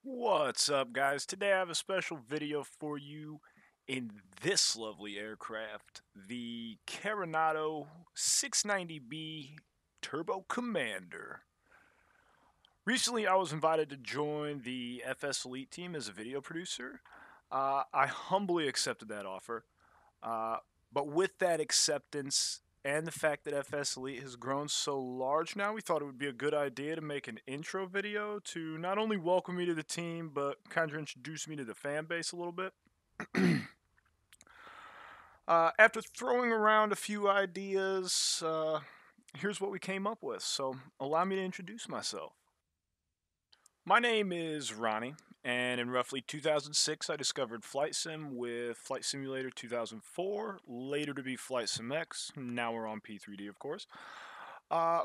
What's up, guys? Today I have a special video for you in this lovely aircraft, the Carenado 690B Turbo Commander. Recently, I was invited to join the FSElite team as a video producer. I humbly accepted that offer, uh, but with that acceptance and the fact that FSElite has grown so large now, we thought it would be a good idea to make an intro video to not only welcome me to the team, but kind of introduce me to the fan base a little bit. After throwing around a few ideas, here's what we came up with. So, allow me to introduce myself. My name is Ronnie, and in roughly 2006, I discovered Flight Sim with Flight Simulator 2004, later to be Flight Sim X. Now we're on P3D, of course.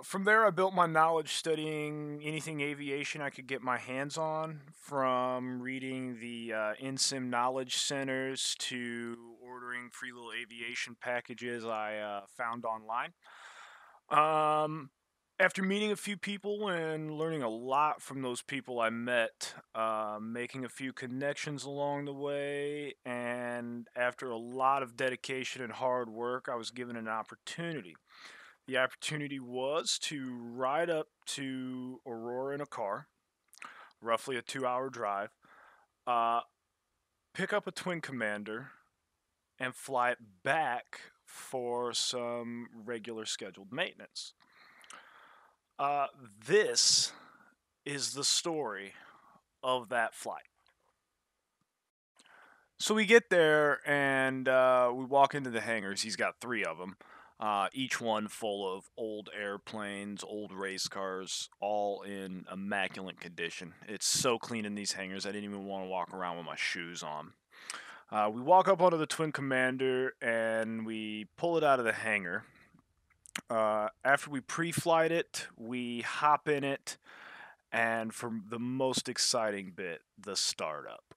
From there, I built my knowledge studying anything aviation I could get my hands on, from reading the InSim knowledge centers to ordering free little aviation packages I found online. After meeting a few people and learning a lot from those people I met, making a few connections along the way, and after a lot of dedication and hard work, I was given an opportunity. The opportunity was to ride up to Aurora in a car, roughly a 2 hour drive, uh, pick up a Twin Commander, and fly it back for some regular scheduled maintenance. Uh, this is the story of that flight. So we get there and we walk into the hangars. He's got three of them, each one full of old airplanes, old race cars, all in immaculate condition. It's so clean in these hangars, I didn't even want to walk around with my shoes on. We walk up onto the Twin Commander and we pull it out of the hangar. After we pre-flight it, we hop in it, and for the most exciting bit, the startup.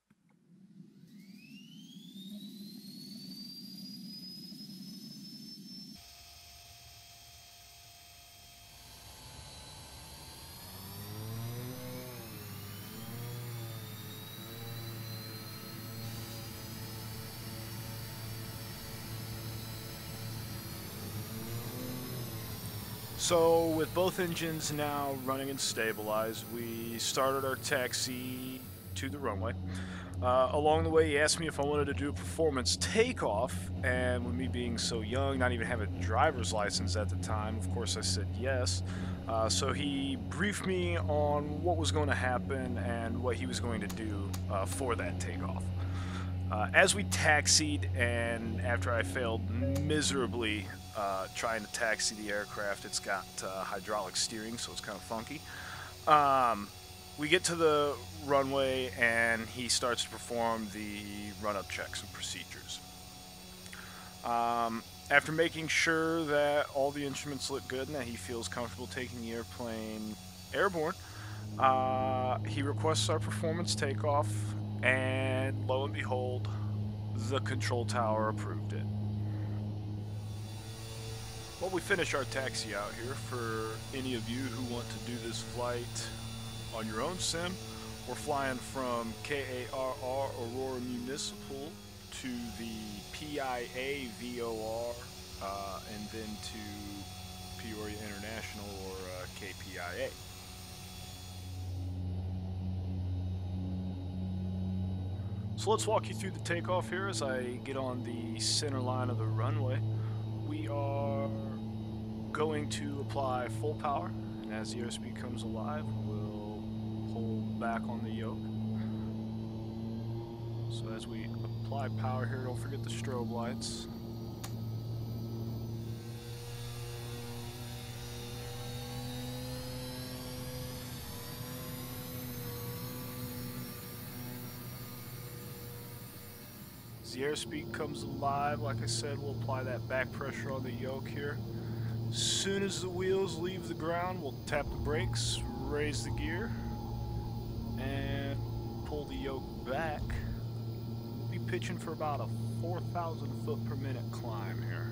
So, with both engines now running and stabilized, we started our taxi to the runway. Along the way, he asked me if I wanted to do a performance takeoff, and with me being so young, not even having a driver's license at the time, of course I said yes. So he briefed me on what was going to happen and what he was going to do for that takeoff. As we taxied, and after I failed miserably trying to taxi the aircraft, it's got hydraulic steering, so it's kind of funky. We get to the runway, and he starts to perform the run-up checks and procedures. After making sure that all the instruments look good and that he feels comfortable taking the airplane airborne, he requests our performance takeoff, and lo and behold, the control tower approved it. Well, we finish our taxi out here. For any of you who want to do this flight on your own sim, we're flying from KARR Aurora Municipal to the PIA VOR, and then to Peoria International, or KPIA. So let's walk you through the takeoff here as I get on the center line of the runway. We are going to apply full power, and as the airspeed comes alive, we'll pull back on the yoke. So as we apply power here, don't forget the strobe lights. As the airspeed comes alive, like I said, we'll apply that back pressure on the yoke here. As soon as the wheels leave the ground, we'll tap the brakes, raise the gear, and pull the yoke back. We'll be pitching for about a 4,000 foot per minute climb here,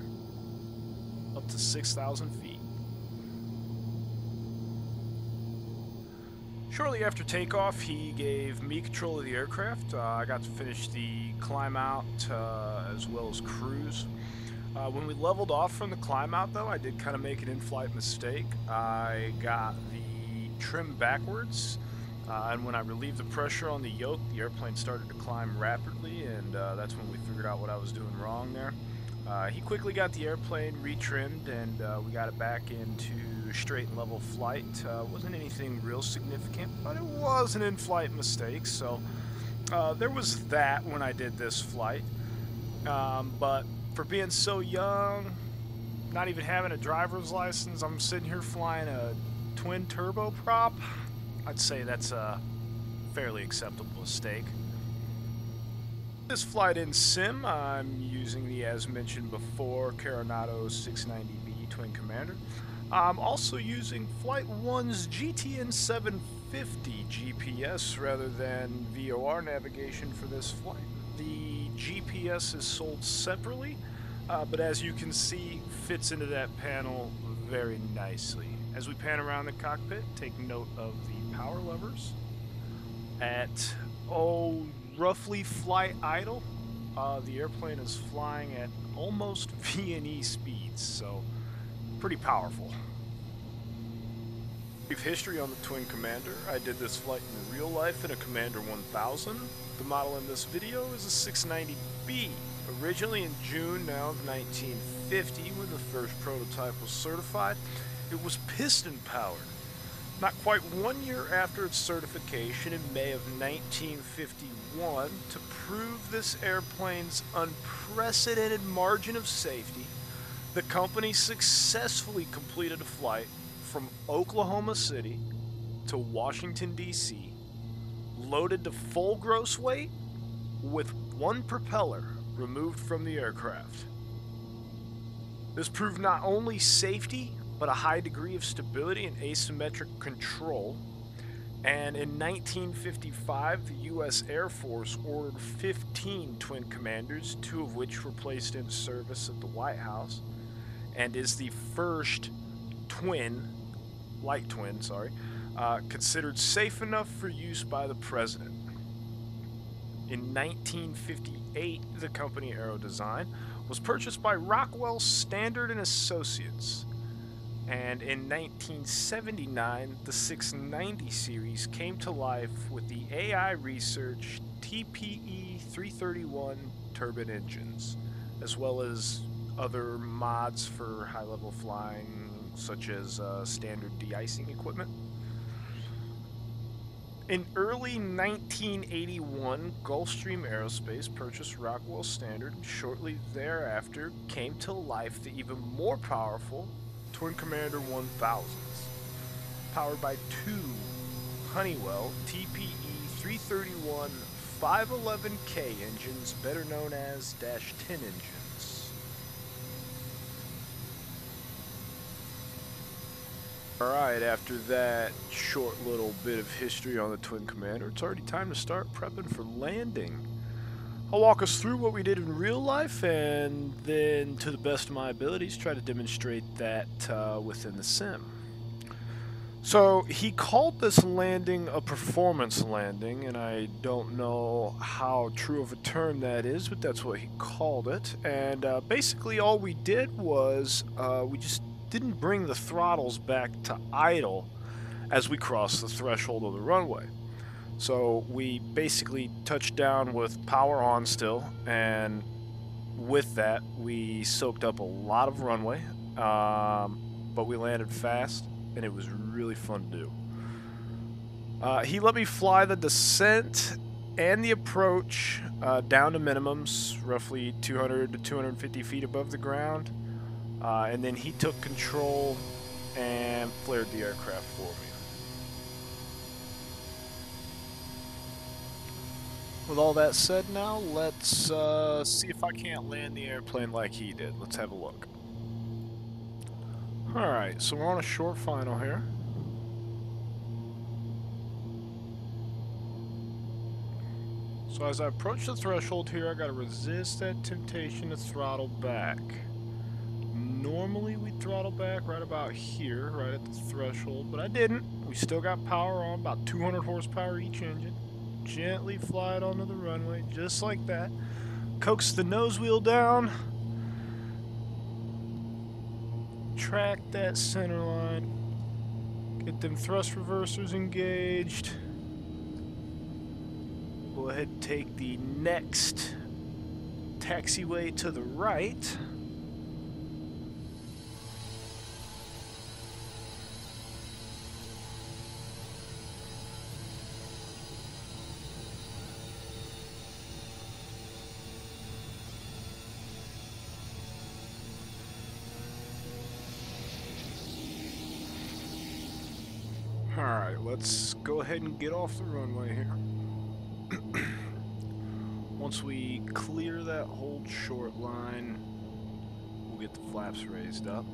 up to 6,000 feet. Shortly after takeoff, he gave me control of the aircraft. I got to finish the climb out as well as cruise. When we leveled off from the climb out, though, I did kind of make an in-flight mistake. I got the trim backwards, and when I relieved the pressure on the yoke, the airplane started to climb rapidly, and that's when we figured out what I was doing wrong there. He quickly got the airplane retrimmed, and we got it back into straight and level flight. Wasn't anything real significant, but it was an in-flight mistake, so there was that when I did this flight. But for being so young, not even having a driver's license, I'm sitting here flying a twin turboprop. I'd say that's a fairly acceptable mistake. This flight in sim, I'm using the, as mentioned before, Carenado 690B Twin Commander. I'm also using Flight1's GTN 750 GPS rather than VOR navigation for this flight. The GPS is sold separately, but as you can see, fits into that panel very nicely. As we pan around the cockpit, take note of the power levers. At, roughly flight idle, the airplane is flying at almost V&E speeds, so pretty powerful. Brief history on the Twin Commander. I did this flight in real life in a Commander 1000. The model in this video is a 690B. Originally in June now of 1950, when the first prototype was certified, it was piston powered. Not quite 1 year after its certification in May of 1951, to prove this airplane's unprecedented margin of safety, the company successfully completed a flight from Oklahoma City to Washington, D.C., loaded to full gross weight with one propeller removed from the aircraft. This proved not only safety, but a high degree of stability and asymmetric control. And in 1955, the U.S. Air Force ordered 15 Twin Commanders, 2 of which were placed in service at the White House, and is the first light twin, considered safe enough for use by the President. In 1958, the company Aero Design was purchased by Rockwell Standard and Associates. And in 1979, the 690 series came to life with the AI Research TPE 331 turbine engines, as well as other mods for high-level flying, such as standard de-icing equipment. In early 1981, Gulfstream Aerospace purchased Rockwell Standard, and shortly thereafter came to life the even more powerful Twin Commander 1000s, powered by 2 Honeywell TPE 331 511K engines, better known as -10 engines. Alright, after that short little bit of history on the Twin Commander, it's already time to start prepping for landing. I'll walk us through what we did in real life, and then, to the best of my abilities, try to demonstrate that within the sim. So, he called this landing a performance landing, and I don't know how true of a term that is, but that's what he called it. And basically all we did was, we just didn't bring the throttles back to idle as we crossed the threshold of the runway. So we basically touched down with power on still, and with that we soaked up a lot of runway, but we landed fast and it was really fun to do. He let me fly the descent and the approach down to minimums, roughly 200 to 250 feet above the ground, and then he took control and flared the aircraft for me. With all that said now, let's see if I can't land the airplane like he did. Let's have a look. Alright, so we're on a short final here. So as I approach the threshold here, I gotta resist that temptation to throttle back. normally we'd throttle back right about here, right at the threshold, but I didn't. We still got power on, about 200 horsepower each engine. Gently fly it onto the runway, just like that. Coax the nose wheel down. Track that center line. Get them thrust reversers engaged. Go ahead and take the next taxiway to the right. Alright, let's go ahead and get off the runway here. Once we clear that hold short line, we'll get the flaps raised up.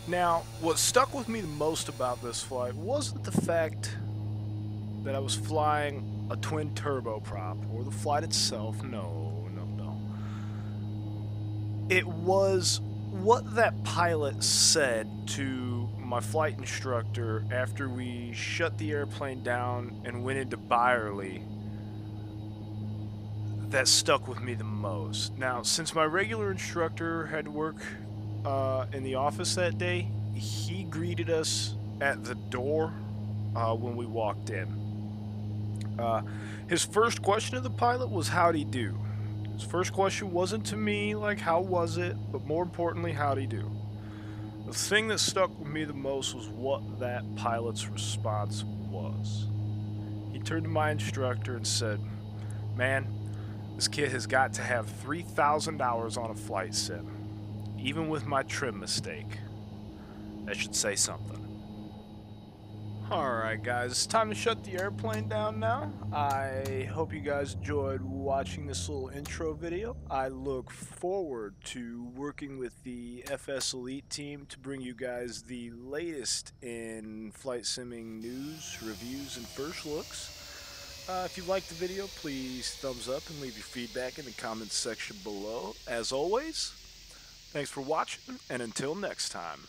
Now, what stuck with me the most about this flight wasn't the fact that I was flying a twin turboprop or the flight itself. No. It was what that pilot said to my flight instructor after we shut the airplane down and went into Byerly that stuck with me the most. Now, since my regular instructor had to work in the office that day, he greeted us at the door when we walked in. His first question to the pilot was, "How'd he do?" His first question wasn't to me like, "How was it?" but more importantly, "How'd he do?" The thing that stuck with me the most was what that pilot's response was. He turned to my instructor and said, "Man, this kid has got to have 3,000 hours on a flight sim, even with my trim mistake. That should say something." Alright guys, it's time to shut the airplane down now. I hope you guys enjoyed watching this little intro video. I look forward to working with the FSElite team to bring you guys the latest in flight simming news, reviews, and first looks. If you liked the video, please thumbs up and leave your feedback in the comments section below. As always, thanks for watching, and until next time.